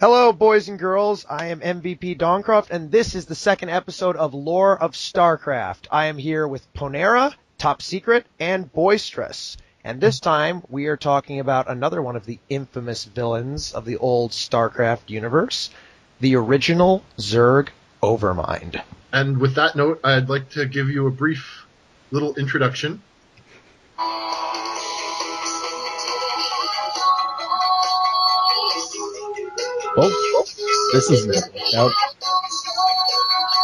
Hello, boys and girls. I am MVP Dawncroft, and this is the second episode of Lore of StarCraft. I am here with Ponera, Top Secret, and Boisterous. And this time, we are talking about another one of the infamous villains of the old StarCraft universe, the original Zerg Overmind. And with that note, I'd like to give you a brief little introduction. Oh, this is out.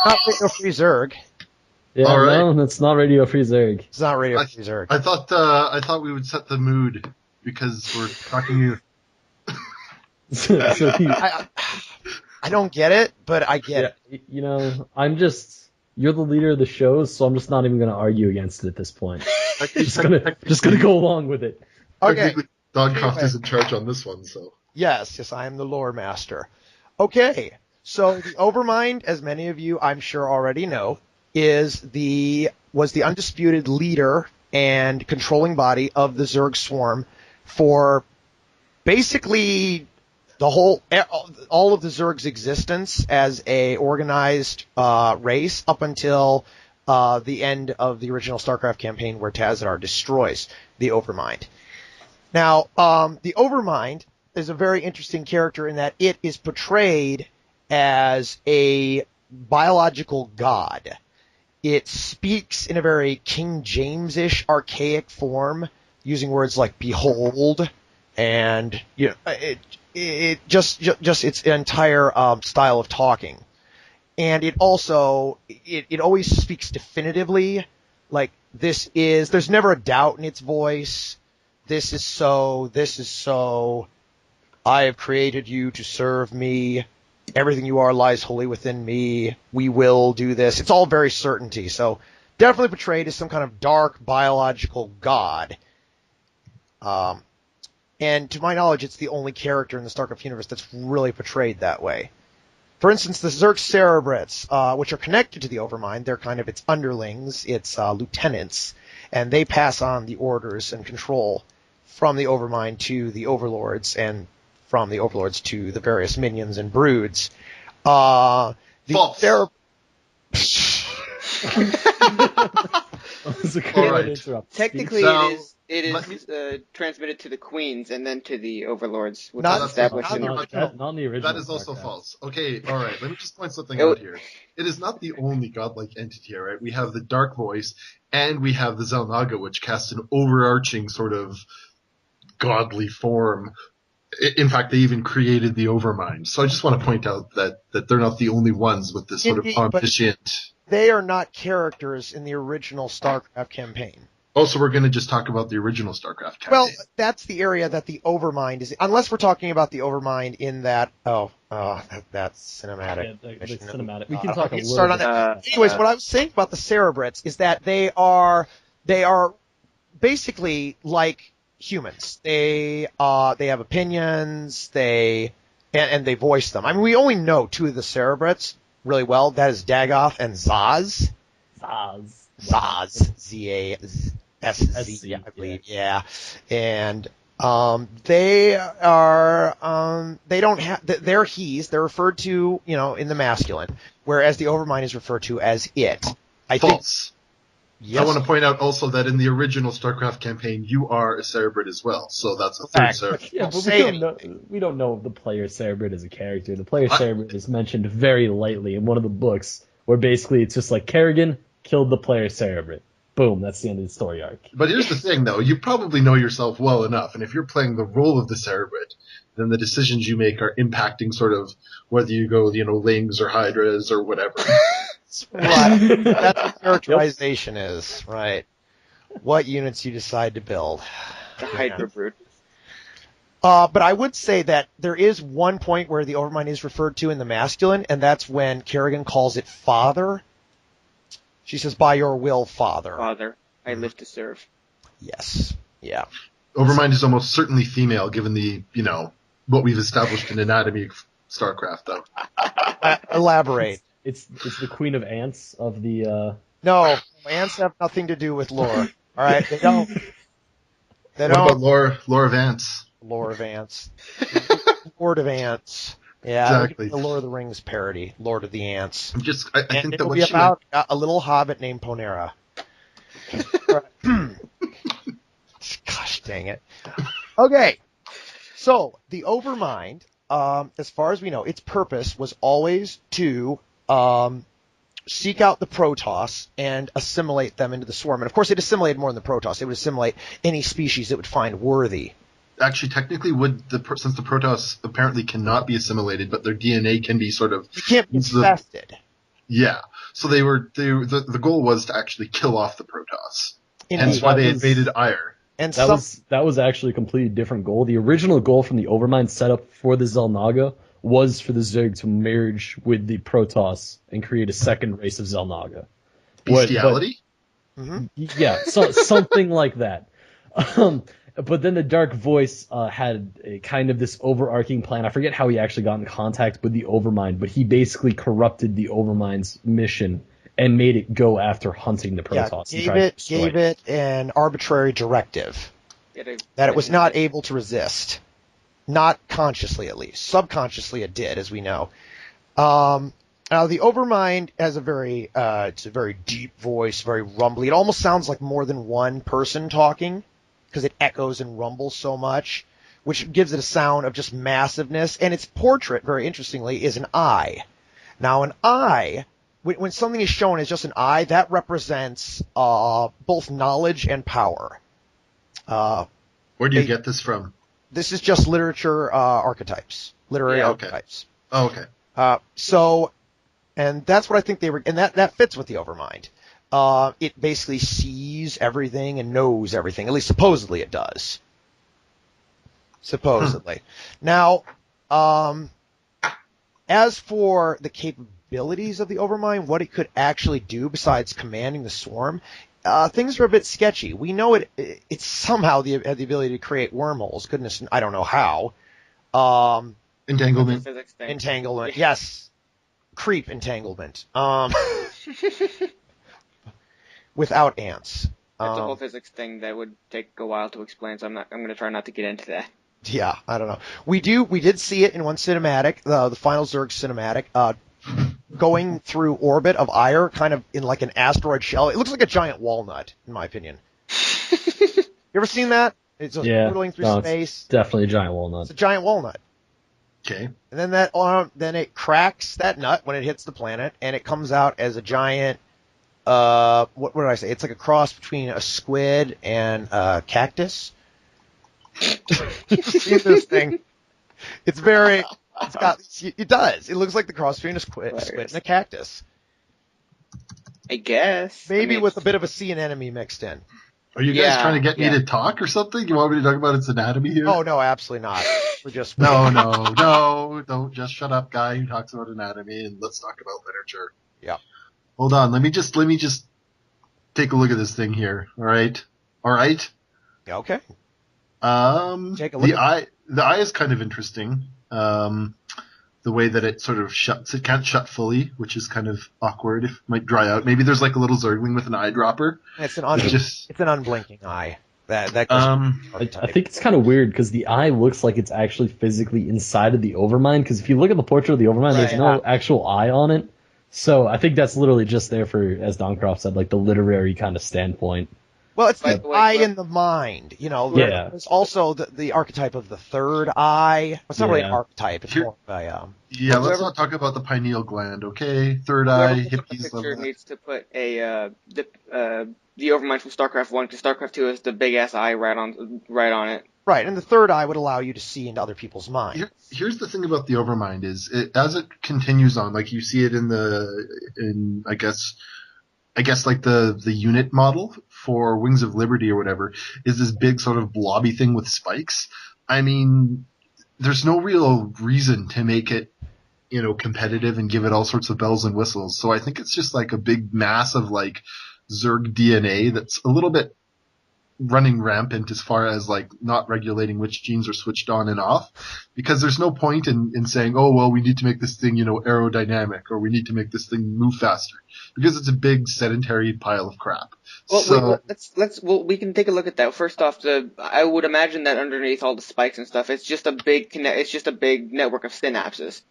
Not Radio Free Zerg. Yeah, All right. no, that's not Radio Free Zerg. It's not Radio Free Zerg. I thought we would set the mood because we're talking. I don't get it, but I get it. You know, you're the leader of the show, so I'm just not even going to argue against it at this point. just gonna go along with it. Okay. Dogcroft is in charge on this one, so. Yes, I am the lore master. Okay, so the Overmind, as many of you I'm sure already know, was the undisputed leader and controlling body of the Zerg Swarm for basically all of the Zerg's existence as a organized race up until the end of the original StarCraft campaign where Tazadar destroys the Overmind. Now, the Overmind is a very interesting character in that it is portrayed as a biological god. It speaks in a very King James-ish archaic form, using words like behold, and it just its entire style of talking. And it also it always speaks definitively, like there's never a doubt in its voice. This is so. I have created you to serve me. Everything you are lies wholly within me. We will do this. It's all very certainty. So definitely portrayed as some kind of dark biological god. And to my knowledge, it's the only character in the StarCraft universe that's really portrayed that way. For instance, the Zerg Cerebrits, which are connected to the Overmind, they're kind of its underlings, its lieutenants, and they pass on the orders and control from the Overmind to the Overlords, and from the Overlords to the various minions and broods. False. Technically, So, it is transmitted to the queens and then to the overlords, which Not- is established in not the original. That is also StarCraft. false. Okay, alright, let me just point something out here. It is not the only godlike entity, alright? We have the Dark Voice, and we have the Xel'Naga, which casts an overarching sort of godly form. In fact, they even created the Overmind. So I just want to point out that they're not the only ones with this sort of Indeed, but- omniscient... They are not characters in the original StarCraft campaign. Also, we're going to just talk about the original StarCraft campaign. Well, that's the area that the Overmind is, unless we're talking about the Overmind in that, that's cinematic. Yeah, the cinematic. We can I talk don't a get started little on bit. that. Anyways, what I was saying about the Cerebrits is that they are basically like humans. They have opinions, and they voice them. I mean, we only know two of the Cerebrits really well. That is Dagoth and Zaz. Zaz. Z-A-S-Z, I believe. Yeah. And, they don't have, they're he's, they're referred to, in the masculine, whereas the Overmind is referred to as it. False. Yes. I want to point out also that in the original StarCraft campaign, you are a Cerebrid as well, so that's a third Cerebrid. Yeah, but we don't know the player Cerebrid as a character. The player Cerebrid is mentioned very lightly in one of the books, where basically it's just like Kerrigan killed the player Cerebrid. Boom, that's the end of the story arc. But here's the thing, though. You probably know yourself well enough, and if you're playing the role of the Cerebrid, then the decisions you make are impacting sort of whether you go, Lings or Hydras or whatever. Right. That's what characterization is, right. What units you decide to build. the Hydra Brood. But I would say that there is one point where the Overmind is referred to in the masculine, and that's when Kerrigan calls it father. She says, by your will, father. Father, I live to serve. Yes. Yeah. Overmind is almost certainly female, given the, what we've established in anatomy of StarCraft, though. Elaborate. It's the Queen of Ants of the. No, ants have nothing to do with lore. All right, they don't. What about Lore of Ants? Lore of ants. Lord of ants. Yeah, Exactly. the Lord of the Rings parody, Lord of the Ants. I And think that it'll what be she meant, about a little hobbit named Ponera. Gosh dang it. Okay, so the Overmind, as far as we know, its purpose was always to seek out the Protoss and assimilate them into the swarm. And of course, it assimilated more than the Protoss. It would assimilate any species it would find worthy. actually technically since the Protoss apparently cannot be assimilated, but their DNA can be sort of You can't be infested. Yeah. So the goal was to actually kill off the Protoss. Indeed. Hence why they was- invaded Ire. And That was actually a completely different goal. The original goal from the Overmind setup for the Xel'Naga was for the Zerg to merge with the Protoss and create a second race of Xel'Naga. Bestiality? Yeah, something like that. But then the Dark Voice had a kind of this overarching plan. I forget how he actually got in contact with the Overmind, but he basically corrupted the Overmind's mission and made it go after hunting the Protoss. Gave it an arbitrary directive that it was not able to resist. Not consciously, at least. Subconsciously, it did, as we know. Now, the Overmind has it's a very deep voice, very rumbly. It almost sounds like more than one person talking, because it echoes and rumbles so much, which gives it a sound of just massiveness. And its portrait, very interestingly, is an eye. Now, an eye, when something is shown as just an eye, that represents both knowledge and power. Where do you get this from? This is just literature archetypes, literary archetypes. Oh, okay. And that's what I think they were, and that fits with the Overmind. It basically sees everything and knows everything. At least supposedly it does. Supposedly. Now, as for the capabilities of the Overmind, what it could actually do besides commanding the swarm, things are a bit sketchy. We know it's somehow had the ability to create wormholes. Goodness, I don't know how. Entanglement. Entanglement, yes. Creep entanglement. Without ants. That's a whole physics thing that would take a while to explain, so I'm going to try not to get into that. Yeah, I don't know. We did see it in one cinematic, the Final Zerg cinematic, going through orbit of Ire, kind of in like an asteroid shell. It looks like a giant walnut, in my opinion. You ever seen that? It's just whirling through space. It's definitely a giant walnut. It's a giant walnut. Okay. And then then it cracks that nut when it hits the planet, and it comes out as a giant. What did I say? It's like a cross between a squid and a cactus. See this thing? It does. It looks like the cross between a squid and a cactus. I guess. Maybe with a bit of a sea anemone mixed in. Are you guys trying to get me to talk or something? You want me to talk about its anatomy here? Oh, no, absolutely not. We're just... No, don't just shut up, guy who talks about anatomy, and let's talk about literature. Yeah. Hold on, let me just take a look at this thing here. All right? Yeah, okay. Take a look. The eye is kind of interesting. The way that it sort of shuts, it can't shut fully, which is kind of awkward. It might dry out. Maybe there's like a little Zergling with an eyedropper. It's an unblinking eye. That goes I think it's kind of weird because the eye looks like it's actually physically inside of the Overmind. Because if you look at the portrait of the Overmind, there's no actual eye on it. So I think that's literally just there for, as Doncroft said, like the literary kind of standpoint. Well, it's the eye in the mind, you know. Yeah. There's also the archetype of the third eye. It's not really an archetype. It's more of a... Yeah, let's not talk about the pineal gland, okay? Third eye, hippies. The picture needs to put the Overmind from StarCraft 1, because StarCraft 2 has the big-ass eye right on it. Right, and the third eye would allow you to see into other people's minds. Here's the thing about the Overmind is, as it continues on, like you see it in I guess like the unit model for Wings of Liberty or whatever, is this big sort of blobby thing with spikes. I mean, there's no real reason to make it, competitive and give it all sorts of bells and whistles. So I think it's just like a big mass of like Zerg DNA that's a little bit running rampant as far as like not regulating which genes are switched on and off, because there's no point in saying, oh well, we need to make this thing, aerodynamic, or we need to make this thing move faster, because it's a big sedentary pile of crap. Well, So we can take a look at that. First off, I would imagine that underneath all the spikes and stuff, it's just a big network of synapses.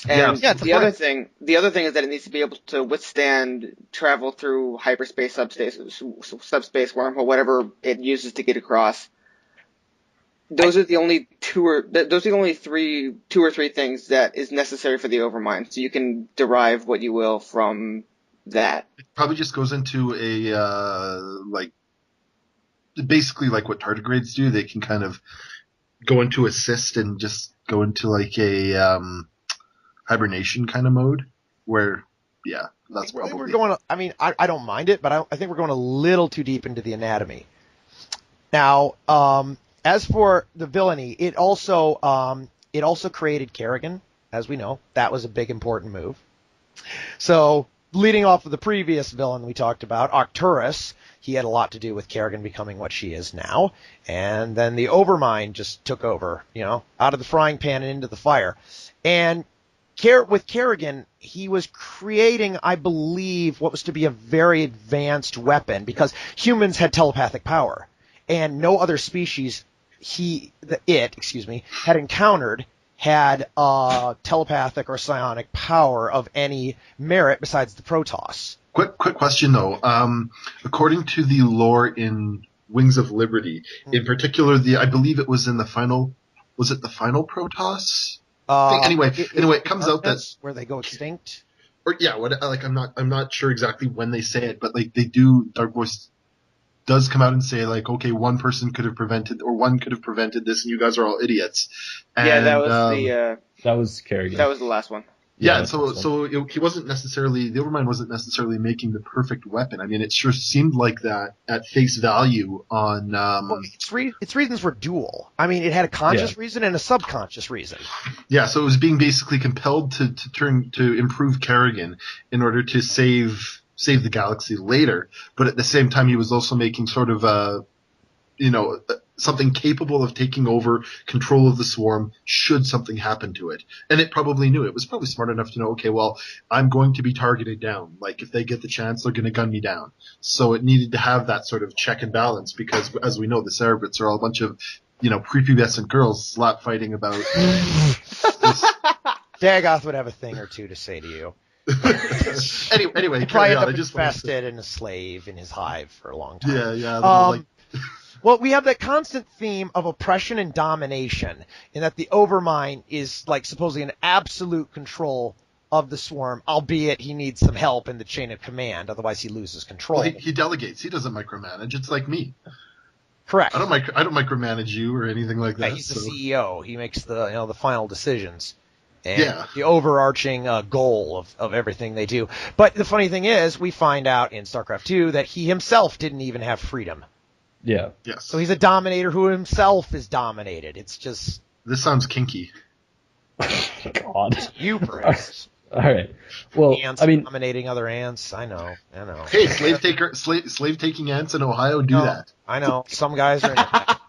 And Yeah, the other thing is that it needs to be able to withstand travel through hyperspace, subspace, wormhole, whatever it uses to get across. Those are the only two or three things that is necessary for the Overmind. So you can derive what you will from that. it probably just goes into basically like what tardigrades do. They can kind of go into assist and just go into like a hibernation kind of mode, where that's probably. We're going. I mean, I don't mind it, but I think we're going a little too deep into the anatomy. Now, as for the villainy, it also created Kerrigan, as we know. That was a big important move. So, leading off of the previous villain we talked about, Arcturus, he had a lot to do with Kerrigan becoming what she is now. And then the Overmind just took over, out of the frying pan and into the fire. And with Kerrigan, he was creating, I believe, what was to be a very advanced weapon, because humans had telepathic power, and no other species had encountered had telepathic or psionic power of any merit besides the Protoss. Quick question though. According to the lore in Wings of Liberty, in particular, I believe it was in the final. Was it the final Protoss? Anyway, it comes out that's where they go extinct. I'm not sure exactly when they say it, but like they do. Dark Voice does come out and say like, okay, one person could have prevented this, and you guys are all idiots. And, that was Kerrigan. That was the last one. Yeah, and he wasn't necessarily, the Overmind wasn't necessarily making the perfect weapon. I mean, it sure seemed like that at face value on. Its reasons were dual. I mean, it had a conscious reason and a subconscious reason. Yeah, so it was being basically compelled to improve Kerrigan in order to save the galaxy later, but at the same time, he was also making sort of something capable of taking over control of the swarm should something happen to it. And it probably knew. It was probably smart enough to know, okay, well, I'm going to be targeted down. Like, if they get the chance, they're going to gun me down. So it needed to have that sort of check and balance, because, as we know, the Cerebrits are all a bunch of, prepubescent girls slap fighting about this. Dagoth would have a thing or two to say to you. Anyway, he probably ended up infested and a slave in his hive for a long time. Yeah. Well, we have that constant theme of oppression and domination, in that the Overmind is like supposedly an absolute control of the swarm, albeit he needs some help in the chain of command, otherwise he loses control. Well, he delegates. He doesn't micromanage. It's like me. Correct. I don't micromanage you or anything like that. Yeah, he's the CEO. He makes the final decisions. And the overarching goal of everything they do. But the funny thing is, we find out in StarCraft 2 that he himself didn't even have freedom. Yeah. Yes. So he's a dominator who himself is dominated. It's just... This sounds kinky. God. You, perhaps. All right. Well, ants dominating other ants. I know. Hey, slave taking ants in Ohio do that. I know. Some guys are into that.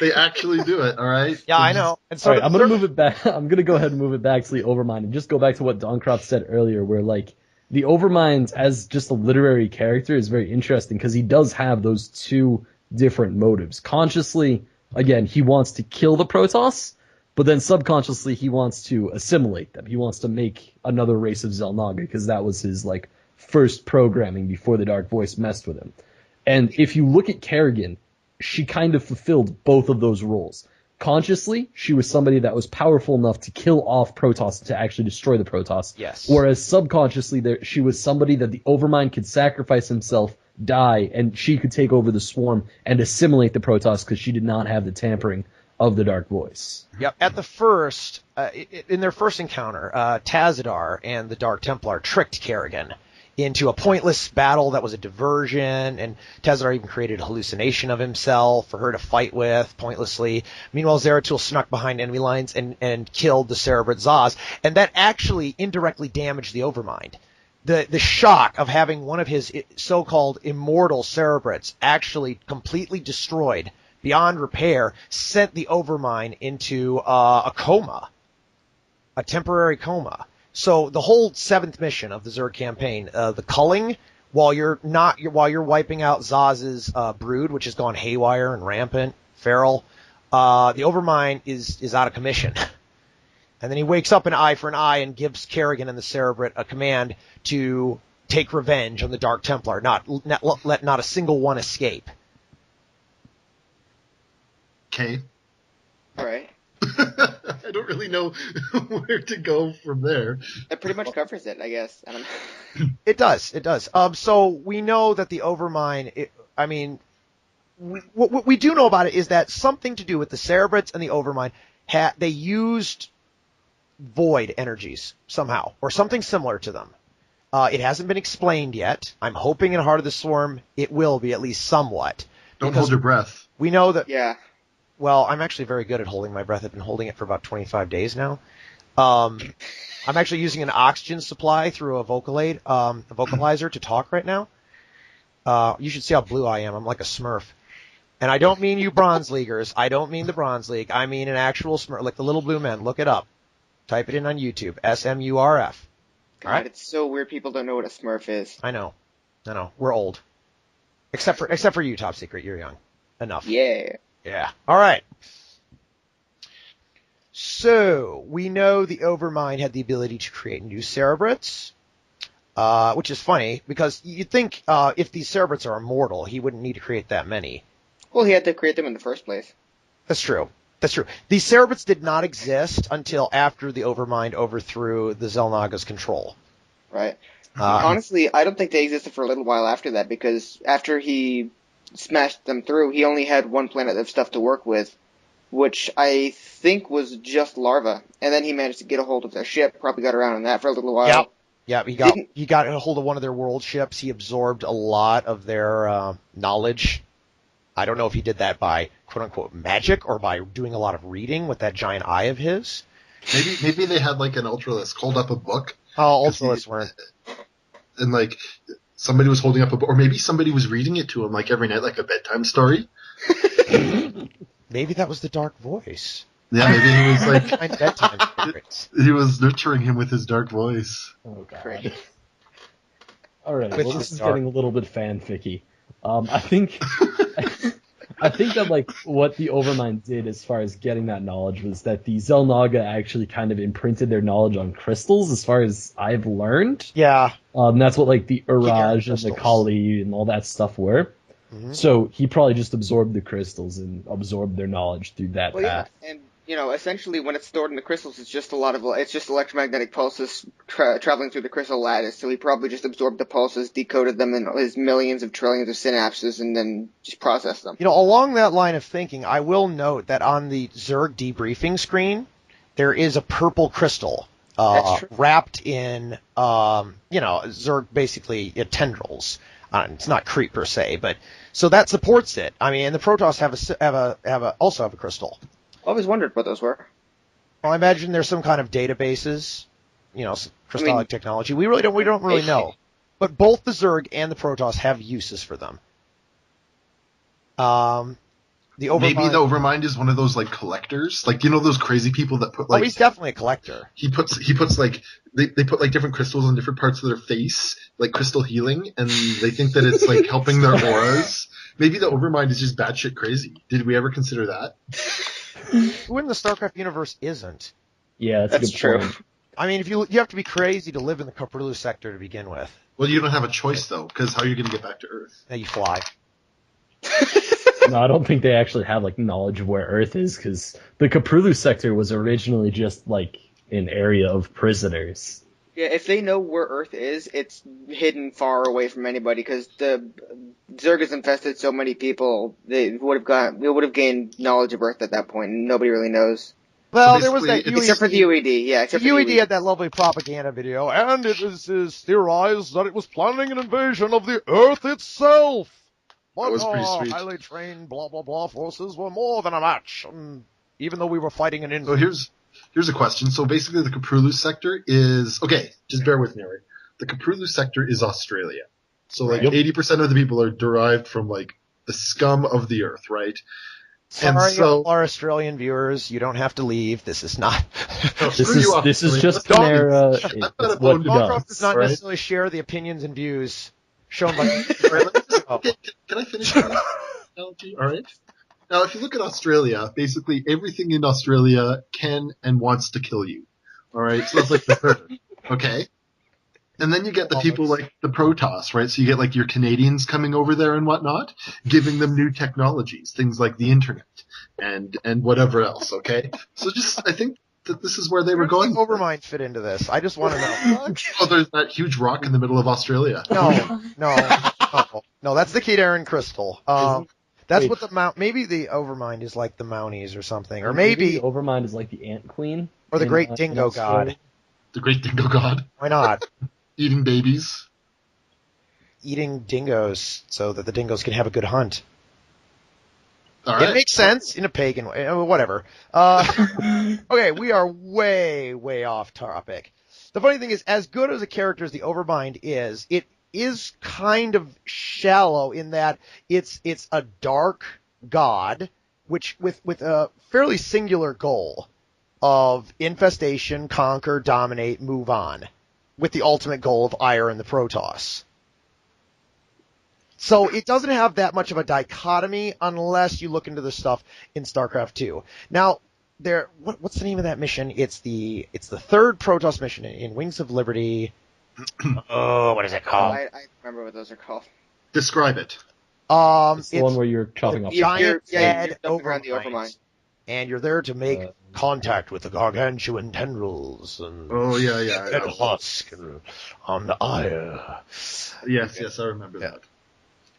They actually do it, all right? Yeah, I know. And so all right, I'm going to move it back. I'm going to go ahead and move it back to the Overmind and just go back to what Doncroft said earlier, where, like, the Overmind as just a literary character is very interesting because he does have those two different motives. Consciously, again, he wants to kill the Protoss, but then subconsciously he wants to assimilate them. He wants to make another race of Xel'Naga because that was his like first programming before the Dark Voice messed with him. And if you look at Kerrigan, she kind of fulfilled both of those roles. Consciously, she was somebody that was powerful enough to kill off Protoss to actually destroy the Protoss. Yes. Whereas subconsciously, she was somebody that the Overmind could sacrifice himself, die, and she could take over the swarm and assimilate the Protoss because she did not have the tampering of the Dark Voice. Yep. At the first, in their first encounter, Tazadar and the Dark Templar tricked Kerrigan into a pointless battle that was a diversion, and Tazadar even created a hallucination of himself for her to fight with pointlessly. Meanwhile, Zeratul snuck behind enemy lines and killed the Cerebrit Zaz, and that actually indirectly damaged the Overmind, the shock of having one of his so-called immortal cerebrates actually completely destroyed beyond repair sent the Overmind into a coma, a temporary coma. So the whole 7th mission of the Zerg campaign, the culling, while you're wiping out Zaz's brood, which has gone haywire and rampant, feral, the Overmind is out of commission. And then he wakes up an eye for an eye and gives Kerrigan and the Cerebrate a command to take revenge on the Dark Templar, let not a single one escape. Okay. All right. I don't really know where to go from there. That pretty much covers it, I guess. I don't know. It does. So we know that the Overmind, what we do know about it is that something to do with the Cerebrates and the Overmind, they used void energies somehow, or something similar to them. It hasn't been explained yet. I'm hoping in Heart of the Swarm it will be, at least somewhat. Don't hold your breath. We know that... Yeah. Well, I'm actually very good at holding my breath. I've been holding it for about 25 days now. I'm actually using an oxygen supply through a vocalizer to talk right now. You should see how blue I am. I'm like a Smurf. And I don't mean you Bronze Leaguers. I don't mean the Bronze League. I mean an actual Smurf, like the little blue men. Look it up. Type it in on YouTube. SMURF. God, All right? it's so weird people don't know what a Smurf is. I know. We're old. Except for you, Top Secret. You're young. Enough. Yeah. Yeah. All right. So we know the Overmind had the ability to create new Cerebrates, which is funny because you'd think if these Cerebrates are immortal, he wouldn't need to create that many. Well, he had to create them in the first place. That's true. These Cerebrates did not exist until after the Overmind overthrew the Xel'Naga's control. Right. Honestly, I don't think they existed for a little while after that, because after he smashed them through, he only had one planet of stuff to work with, which I think was just Larva. And then he managed to get a hold of their ship, probably got around on that for a little while. Yep. He got a hold of one of their world ships. He absorbed a lot of their knowledge. I don't know if he did that by quote-unquote magic or by doing a lot of reading with that giant eye of his. Maybe they had like an Ultralisk hold up a book. Oh, Ultralisk weren't. And like somebody was holding up a book, or maybe somebody was reading it to him like every night, like a bedtime story. Maybe that was the dark voice. Yeah, maybe he was like bedtime favorites. He was nurturing him with his dark voice. Oh god. Great. All right, With well, the this is star. getting a little bit fanficky. I think that like what the Overmind did as far as getting that knowledge was that the Xel'Naga actually kind of imprinted their knowledge on crystals, as far as I've learned. Yeah. That's what like the Uraj and the crystals. Kali and all that stuff were. Mm-hmm. So he probably just absorbed the crystals and absorbed their knowledge through that Well, yeah, path. and essentially when it's stored in the crystals, it's just electromagnetic pulses traveling through the crystal lattice. So he probably just absorbed the pulses, decoded them in his millions of trillions of synapses, and then just processed them. Along that line of thinking, I will note that on the Zerg debriefing screen, there is a purple crystal That's true. wrapped in, Zerg basically tendrils. It's not creep per se, but so that supports it. I mean, and the Protoss also have a crystal. I always wondered what those were. Well, I imagine there's some kind of databases, crystallic technology. We don't really know. But both the Zerg and the Protoss have uses for them. The Overmind, Maybe the Overmind is one of those like collectors, like those crazy people that put like. Oh, he's definitely a collector. He puts like they put like different crystals on different parts of their face, like crystal healing, and they think that it's like helping their auras. Maybe the Overmind is just batshit crazy. Did we ever consider that? Who in the StarCraft universe isn't? Yeah, that's a good true. point. I mean, if you have to be crazy to live in the Koprulu sector to begin with. Well, you don't have a choice though, because how are you going to get back to Earth? Now you fly. No, I don't think they actually have like knowledge of where Earth is, because the Koprulu sector was originally just like an area of prisoners. Yeah, if they know where Earth is, it's hidden far away from anybody, because the Zerg has infested so many people. They would have gained knowledge of Earth at that point, and nobody really knows. Well, So there was that basically, UED. Except for the UED, yeah. Except for the UED had that lovely propaganda video, and it is theorized that it was planning an invasion of the Earth itself. But That was pretty sweet. highly trained blah blah blah forces were more than a match, even though we were fighting an So invasion. here's a question. So basically, the Koprulu sector is okay. Just bear with me, all right? the Kapurlu sector is Australia. So like Right. 80% of the people are derived from like the scum of the earth, right? And Sorry, so all our Australian viewers, you don't have to leave. This is not. no, This screw you, is Australia. just Let's Panera. I've got It's a what bone he to Bancroft does does. not right? necessarily share the opinions and views shown by. All right, let me just, Oh. okay, can I finish this analogy? All right. Now, if you look at Australia, basically everything in Australia can and wants to kill you. All right, so that's like the third. Okay. And then you get the people like the Protoss, right? So you get like your Canadians coming over there and whatnot, giving them new technologies, things like the internet and whatever else. Okay, so just I think that this is where they were Where does going. the Overmind fit into this? I just want to know. Oh, there's that huge rock in the middle of Australia. No, that's the Kedaran crystal. That's Wait. what the mount. Maybe the Overmind is like the Mounties or something, or Maybe maybe Overmind is like the Ant Queen. or the in, Great in Dingo Australia. God. The great dingo god Why not? eating babies. Eating dingoes so that the dingoes can have a good hunt. All right. It makes sense in a pagan way. Whatever. Okay, we are way off topic. The funny thing is, as good as a character as the Overmind is, it is kind of shallow in that it's a dark god, which with a fairly singular goal of infestation, conquer, dominate, move on, with the ultimate goal of Ire and the Protoss. So it doesn't have that much of a dichotomy unless you look into the stuff in StarCraft 2. Now, what's the name of that mission? It's the third Protoss mission in Wings of Liberty. Oh, what is it called? I remember what those are called. Describe it. It's the one where you're chopping off. giant You're dead jumping around the Overmind. Overmind. And you're there to make contact with the gargantuan tendrils and Oh yeah. and husk and on the ire. Yes, I remember that.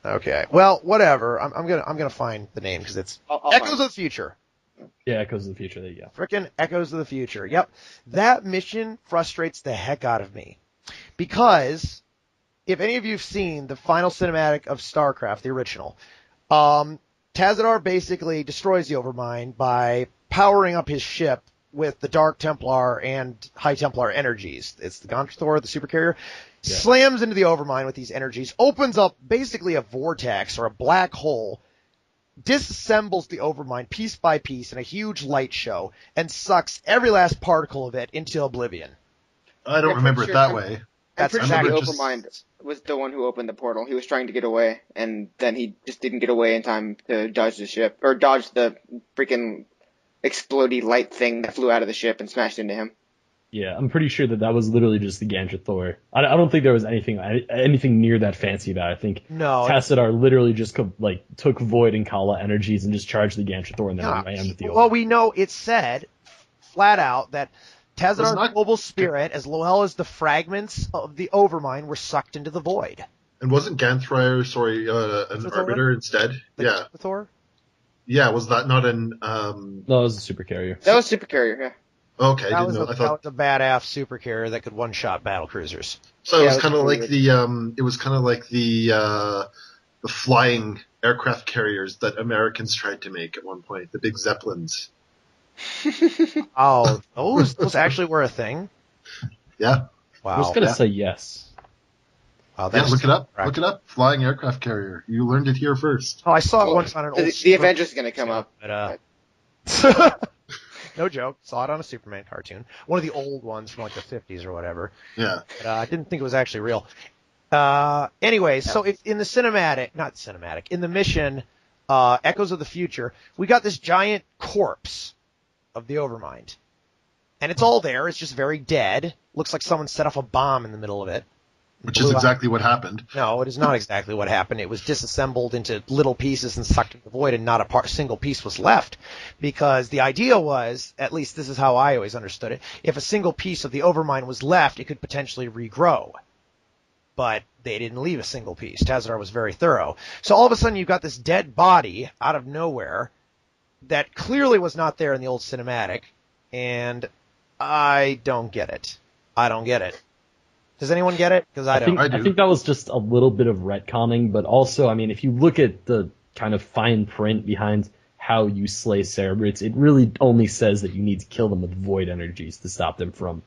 Okay, well, whatever. I'm gonna find the name because it's I'll Echoes find of the Future. Yeah, Echoes of the Future. There you go. Frickin' Echoes of the Future. Yep, that mission frustrates the heck out of me because if any of you've seen the final cinematic of StarCraft, the original, Tazadar basically destroys the Overmind by powering up his ship with the Dark Templar and High Templar energies. It's the Gontrethor, the supercarrier. Yeah. Slams into the Overmind with these energies, opens up basically a vortex or a black hole, disassembles the Overmind piece by piece in a huge light show, and sucks every last particle of it into oblivion. I don't I'm remember pretty it that sure- way. That's I'm pretty sure exactly the Overmind was the one who opened the portal. He was trying to get away, and then he just didn't get away in time to dodge the ship, or dodge the freaking explodey light thing that flew out of the ship and smashed into him. Yeah, I'm pretty sure that was literally just the Gontrethor. I don't think there was anything near that fancy about it. I think No. Tassadar literally just took Void and Kala energies and just charged the Gontrethor and then Yeah. ran with the Well, we know it said flat out that Was Tazadar's not- global spirit, as well as the fragments of the Overmind, were sucked into the void. And wasn't Ganthrier, an Thor? arbiter instead? The Thor? Yeah, was that not an No, it was a super carrier. That was Supercarrier, yeah. okay, I That didn't was, know. I that thought was a badass supercarrier that could one-shot battle cruisers. so. It Yeah, was it was kind of pretty like weird. it was kind of like the flying aircraft carriers that Americans tried to make at one point, the big Zeppelins. Oh, those actually were a thing? Yeah, Wow. I was gonna yeah. say yes. Wow, yeah. that's Look it up. correct. Look it up. Flying aircraft carrier. You learned it here first. Oh, I saw it Well, once on an old the Superman Avengers is going to come up. But, no joke. Saw it on a Superman cartoon. One of the old ones from like the 50s or whatever. Yeah. But I didn't think it was actually real. Anyway, so if in the mission, Echoes of the Future, we got this giant corpse of the Overmind. And it's all there. It's just very dead. Looks like someone set off a bomb in the middle of it. Which is Blew out. exactly what happened. No, it is not exactly what happened. It was disassembled into little pieces and sucked into the void, and not a single piece was left. Because the idea was, at least this is how I always understood it, if a single piece of the Overmind was left, it could potentially regrow. But they didn't leave a single piece. Tazadar was very thorough. So all of a sudden you've got this dead body out of nowhere that clearly was not there in the old cinematic, and I don't get it. Does anyone get it? Because I don't. I do. I think that was just a little bit of retconning, but also, I mean, if you look at the kind of fine print behind how you slay Cerebrates, it really only says that you need to kill them with void energies to stop them from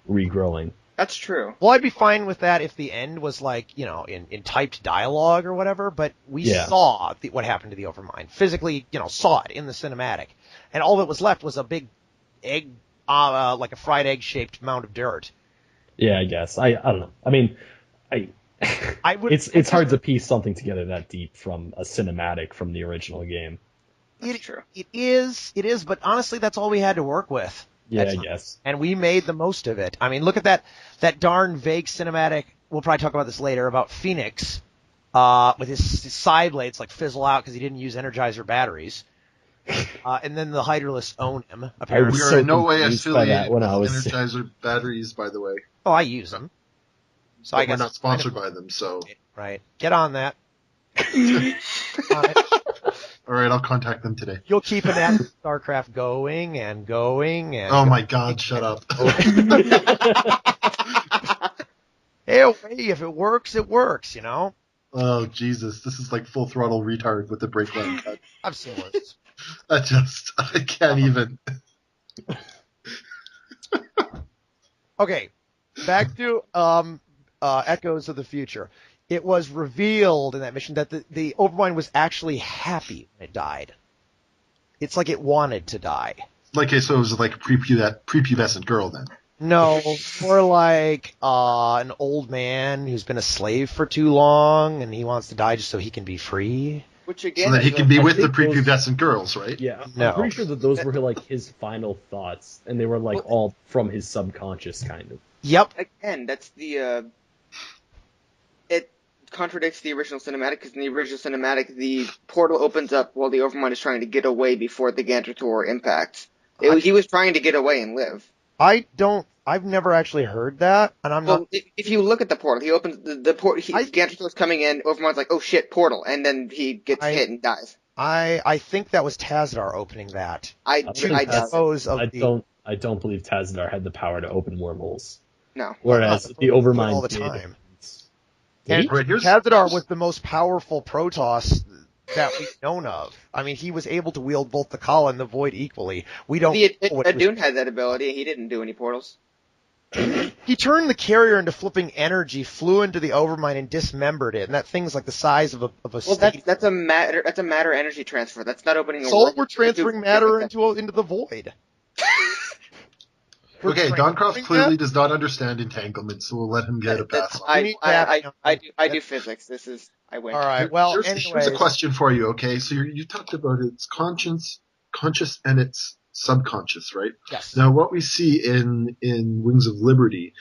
regrowing. That's true. Well, I'd be fine with that if the end was like, in typed dialogue or whatever, but we saw what happened to the Overmind. Physically, saw it in the cinematic. And all that was left was a big egg, like a fried egg-shaped mound of dirt. Yeah, I guess. I don't know. I mean, it's hard to piece something together that deep from a cinematic from the original game. That's true. It is, but honestly, that's all we had to work with. Yeah, I guess. And we made the most of it. I mean, look at that darn vague cinematic. We'll probably talk about this later about Phoenix, with his side blades like fizzle out because he didn't use Energizer batteries. And then the Hydralists own him. Apparently. We are in no way affiliated with was... Energizer batteries, by the way. Oh, I use them. So I guess we're not sponsored by them, so. Right. Get on that. All right, I'll contact them today. You'll keep an active StarCraft going and going and. Oh my God! Shut up. Hey, if it works, it works. Oh Jesus! This is like Full Throttle retard with the brake line cut. I've seen worse. I can't even. Okay, back to Echoes of the Future. It was revealed in that mission that the Overmind was actually happy when it died. It's like it wanted to die. So it was like a prepubescent girl then? No, more like an old man who's been a slave for too long and he wants to die just so he can be free. Which again, so that he can be with the prepubescent girls, right? Yeah, no. I'm pretty sure that those were like his final thoughts, and they were like all from his subconscious, kind of. Yep. Again, that's the. It contradicts the original cinematic because in the original cinematic, the portal opens up while the Overmind is trying to get away before the Gantrator impacts. He was trying to get away and live. I've never actually heard that, and I'm not. If you look at the portal, he opens the portal. Gantrator's coming in. Overmind's like, "Oh shit, portal!" and then he gets hit and dies. I think that was Tazdar opening that. I don't believe Tazdar had the power to open wormholes. No. Whereas the Overmind all the did. time. And Tazdar was the most powerful Protoss that we've known of. I mean, he was able to wield both the Kala and the Void equally. We don't. Adun had that ability. He didn't do any portals. He turned the carrier into flipping energy, flew into the Overmind, and dismembered it. And that thing's like the size of a. Well, that's a matter energy transfer. That's not opening. So we're transferring matter into the Void. Okay, Doncroft clearly does not understand entanglement, so we'll let him get a pass. I do physics. I win. All right. Well, here's a question for you. Okay, so you talked about its conscious, and its subconscious, right? Yes. Now, what we see in Wings of Liberty,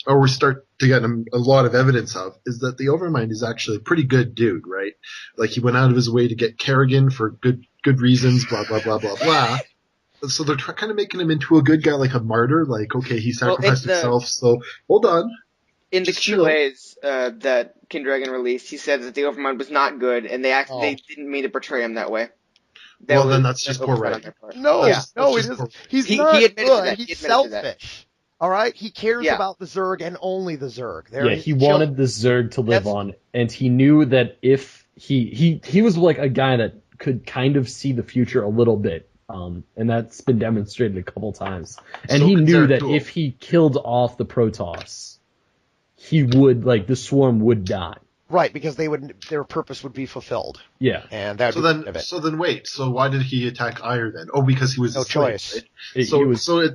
or we start to get a lot of evidence of, is that the Overmind is actually a pretty good dude, right? Like he went out of his way to get Kerrigan for good reasons, blah blah blah blah blah. So they're kind of making him into a good guy, like a martyr. Like, okay, he sacrificed himself. So hold on. In the QAs that Kindragon released, he said that the Overmind was not good, and they didn't mean to portray him that way. Then that's just poor writing. No, it isn't. He's not good. He's selfish. All right, he cares about the Zerg and only the Zerg. He wanted the Zerg to live on, and he knew that if he was like a guy that could kind of see the future a little bit. And that's been demonstrated a couple times. And he knew that if he killed off the Protoss, he would, the swarm would die. Right, because their purpose would be fulfilled. Yeah. And that so then wait, so why did he attack Ire then? Oh, because he was no choice. Right?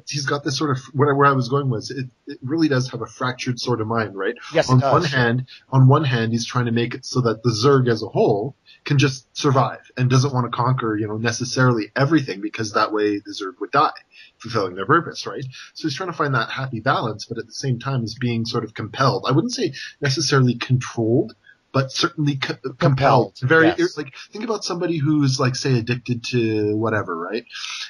He's got this sort of, where I was going was, it really does have a fractured sort of mind, right? Yes, on one hand, he's trying to make it so that the Zerg as a whole can just survive and doesn't want to conquer, necessarily everything because that way the Zerg would die, fulfilling their purpose, right? So he's trying to find that happy balance, but at the same time is being sort of compelled. I wouldn't say necessarily controlled, but certainly compelled. Think about somebody who's say addicted to whatever, right?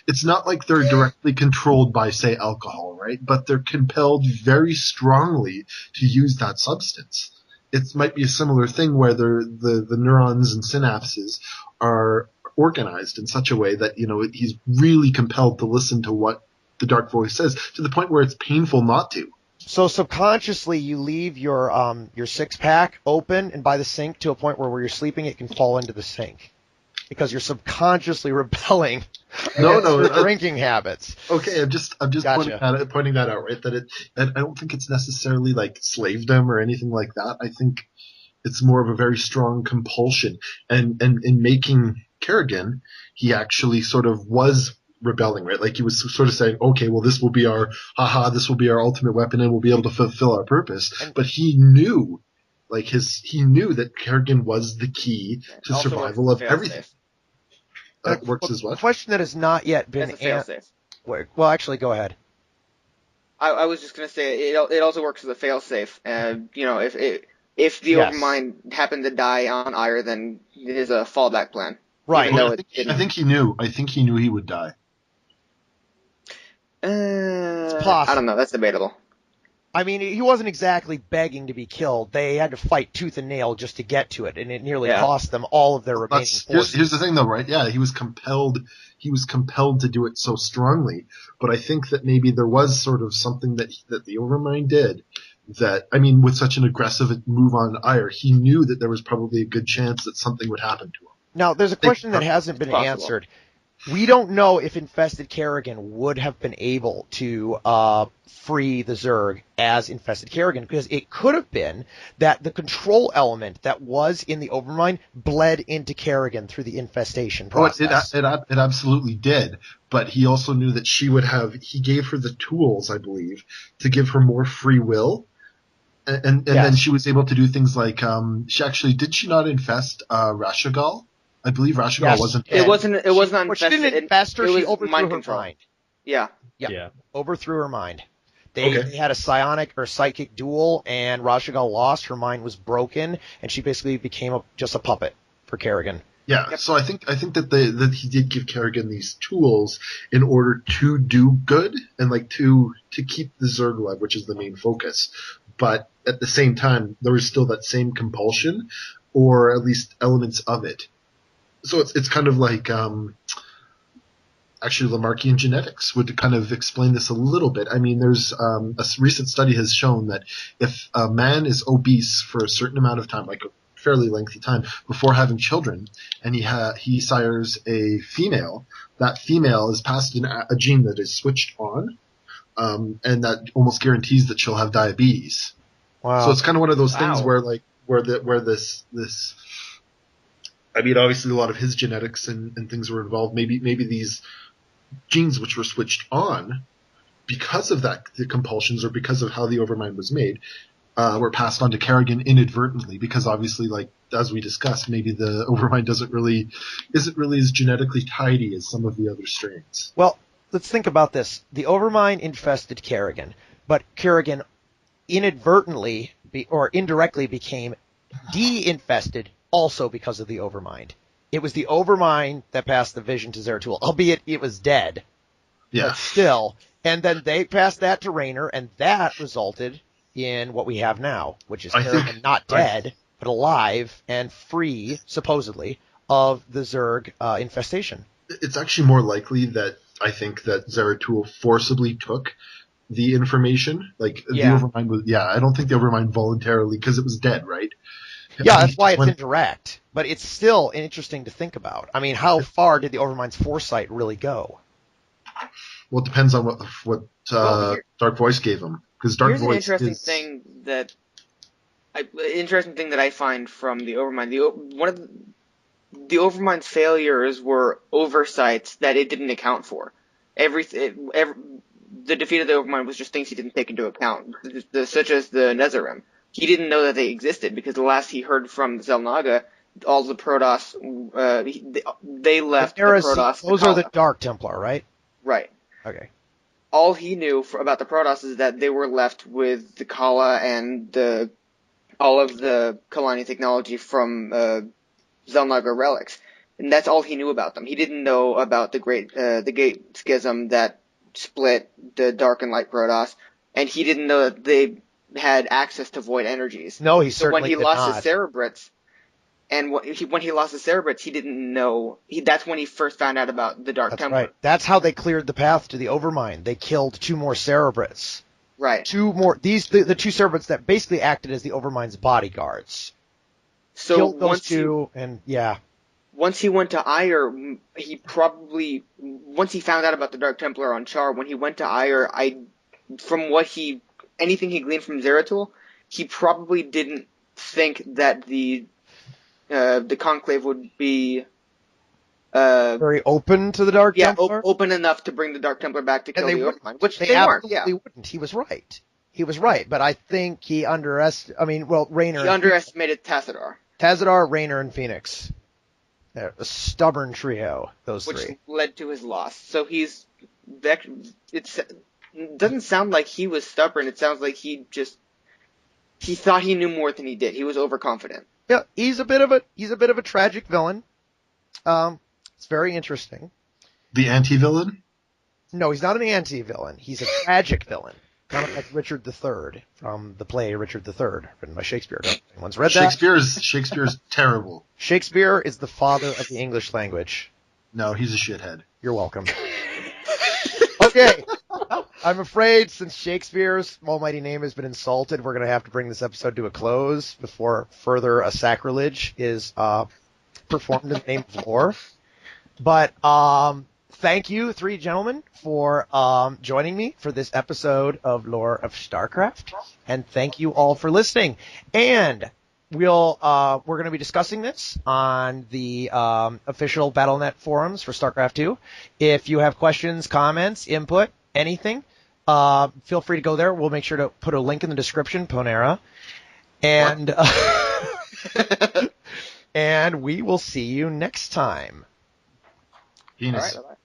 It's not like they're directly controlled by, say, alcohol, right? But they're compelled very strongly to use that substance. It might be a similar thing where the neurons and synapses are organized in such a way that, he's really compelled to listen to what the dark voice says to the point where it's painful not to. So subconsciously, you leave your 6-pack open and by the sink to a point where you're sleeping, it can fall into the sink. because you're subconsciously rebelling No, against no, your drinking habits. Okay, I'm just Gotcha. pointing that out, right? And I don't think it's necessarily like slavedom or anything like that. I think it's more of a very strong compulsion. And in making Kerrigan, he actually sort of was rebelling, right? Like he was sort of saying, okay, well, this will be our ultimate weapon, and we'll be able to fulfill our purpose. But he knew, he knew that Kerrigan was the key to Also survival works as of a everything. failsafe. That works as A what? question that has not yet been As a failsafe. Well, actually, go ahead. I was just gonna say it also works as a failsafe. You know, if the Yes. Overmind happened to die on Ire, then it is a fallback plan. Right. Even though I think he knew. I think he knew he would die. It's possible. I don't know. That's debatable. I mean, he wasn't exactly begging to be killed. They had to fight tooth and nail just to get to it, and it nearly cost them all of their remaining forces. Here's the thing, though, right? Yeah, he was compelled to do it so strongly. But I think that maybe there was sort of something that the Overmind did. That, I mean, with such an aggressive move on Ire, he knew that there was probably a good chance that something would happen to him. Now, there's a question that hasn't been answered. We don't know if infested Kerrigan would have been able to free the Zerg as infested Kerrigan, because it could have been that the control element that was in the Overmind bled into Kerrigan through the infestation process. It absolutely did, but he also knew that he gave her the tools, I believe, to give her more free will. And then she was able to do things like, did she not infest Rashagal? I believe Rashagal wasn't. It wasn't infested. Well, she didn't infest her. She overthrew mind her control. mind. Yeah. Overthrew her mind. They had a psionic or psychic duel, and Rashagal lost. Her mind was broken, and she basically became just a puppet for Kerrigan. Yeah, yep. So I think that he did give Kerrigan these tools in order to do good and to keep the Zerg alive, which is the main focus. But at the same time, there was still that same compulsion, or at least elements of it. So it's kind of like actually Lamarckian genetics would kind of explain this a little bit. I mean, there's a recent study has shown that if a man is obese for a certain amount of time, like a fairly lengthy time, before having children, and he sires a female, that female is passed a gene that is switched on, and that almost guarantees that she'll have diabetes. Wow. So it's kind of one of those things where this I mean, obviously a lot of his genetics and things were involved. Maybe these genes which were switched on because of the compulsions, or because of how the Overmind was made, were passed on to Kerrigan inadvertently, because obviously, as we discussed, maybe the Overmind isn't really as genetically tidy as some of the other strains. Well, let's think about this. The Overmind infested Kerrigan, but Kerrigan inadvertently or indirectly became de-infested also because of the Overmind. It was the Overmind that passed the vision to Zeratul, albeit it was dead. Yeah. But still. And then they passed that to Raynor, and that resulted in what we have now, which is Kerrigan not dead, but alive and free, supposedly, of the Zerg infestation. It's actually more likely that I think that Zeratul forcibly took the information. The Overmind was, I don't think the Overmind voluntarily, because it was dead, right? Yeah, that's why it's indirect. But it's still interesting to think about. I mean, how far did the Overmind's foresight really go? Well, it depends on what Dark Voice gave him. Because Dark Voice interesting thing that I find from the Overmind. One of the Overmind's failures were oversights that it didn't account for. The defeat of the Overmind was just things he didn't take into account, such as the Netherrim. He didn't know that they existed, because the last he heard from Xel'Naga, all the Protoss, they left the Protoss. Those are the Dark Templar, right? Right. Okay. All he knew about the Protoss is that they were left with the Kala and all of the Kalani technology from Xel'Naga relics, and that's all he knew about them. He didn't know about the Gate Schism that split the Dark and Light Protoss, and he didn't know that they had access to void energies. No, he certainly did not. When he lost his Cerebrits, when he lost his Cerebrits, he didn't know. That's when he first found out about the Dark Templar. Right. That's how they cleared the path to the Overmind. They killed 2 more Cerebrits. Right. 2 more. The 2 Cerebrits that basically acted as the Overmind's bodyguards. So killed those 2, and yeah. once he went to Ire, once he found out about the Dark Templar on Char, when he went to Ire, from anything he gleaned from Zeratul, he probably didn't think that the Conclave would be very open to the Dark Templar. Open enough to bring the Dark Templar back to kill the Overmind, which they weren't. Absolutely wouldn't. He was right. He was right, but I think he Raynor. He underestimated Tassadar. Tassadar, Raynor, and Phoenix. A stubborn trio, those three. Which led to his loss. So it doesn't sound like he was stubborn. It sounds like he thought he knew more than he did. He was overconfident. Yeah, he's a bit of a tragic villain. It's very interesting. The anti-villain? No, he's not an anti-villain. He's a tragic villain. Kind of like Richard III from the play Richard III, written by Shakespeare. Anyone's read that? Shakespeare's terrible. Shakespeare is the father of the English language. No, he's a shithead. You're welcome. Okay. I'm afraid since Shakespeare's almighty name has been insulted, we're going to have to bring this episode to a close before further a sacrilege is performed in the name of lore. But thank you, three gentlemen, for joining me for this episode of Lore of StarCraft, and thank you all for listening. And we're going to be discussing this on the official BattleNet forums for StarCraft 2. If you have questions, comments, input, anything, feel free to go there. We'll make sure to put a link in the description, Ponera. And and we will see you next time. Penis. All right, bye-bye.